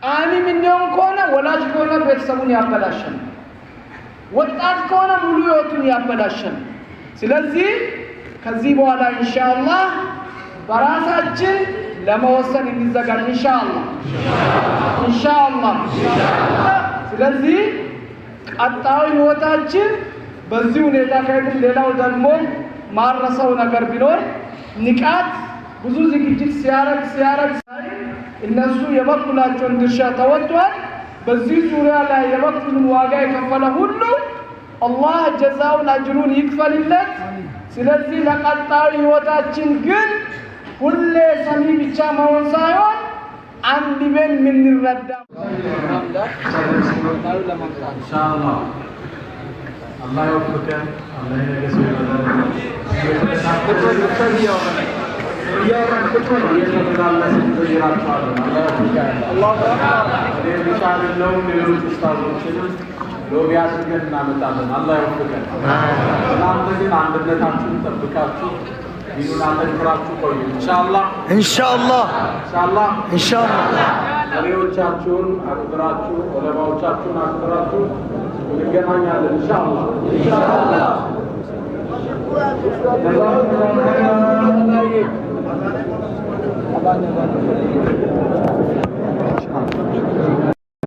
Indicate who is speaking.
Speaker 1: ዓሊም እንደሆነ ከሆነ ወላጅ ከሆነ ቤተሰቡን ያበላሻል ወጣት ከሆነ ሙሉ ህይወቱን ያበላሻል ስለዚህ ከዚህ በኋላ ኢንሻአላህ በራሳችን ለመወሰን እንዘጋጅ ኢንሻአላህ ስለዚህ ቀጣዩ ህይወታችን በዚህ ሁኔታ ከሄድን ሌላው ደግሞ ማረሰው ነገር ቢኖር ንቃት ብዙ ዝግጅት ሲያረግ እነሱ የበኩላቸውን ድርሻ ተወጥቷል በዚህ ዙሪያ ላይ የበኩሉን ዋጋ የከፈለ ሁሉ አላህ ጀዛውን አጅሩን ይክፈልለት ስለዚህ ለቀጣዩ ህይወታችን ግን ሁሌ ሰሚ ብቻ መሆን ሳይሆን አንድ በን ምን ይረዳ
Speaker 2: ኢንሻአላህ አላህ ይወፍቀን አላህ ይነገሰው ሎቢያችን እናመጣለን አላህ ይወፍቀን እናንተ ግን አንድነታችሁን ጠብቃችሁ ዲኑን አጠንክራችሁ ቆዩ ኢንሻአላህ መሪዎቻችሁን አክብራችሁ ዑለማዎቻችሁን አክብራችሁ እንገናኛለን ኢንሻአላህ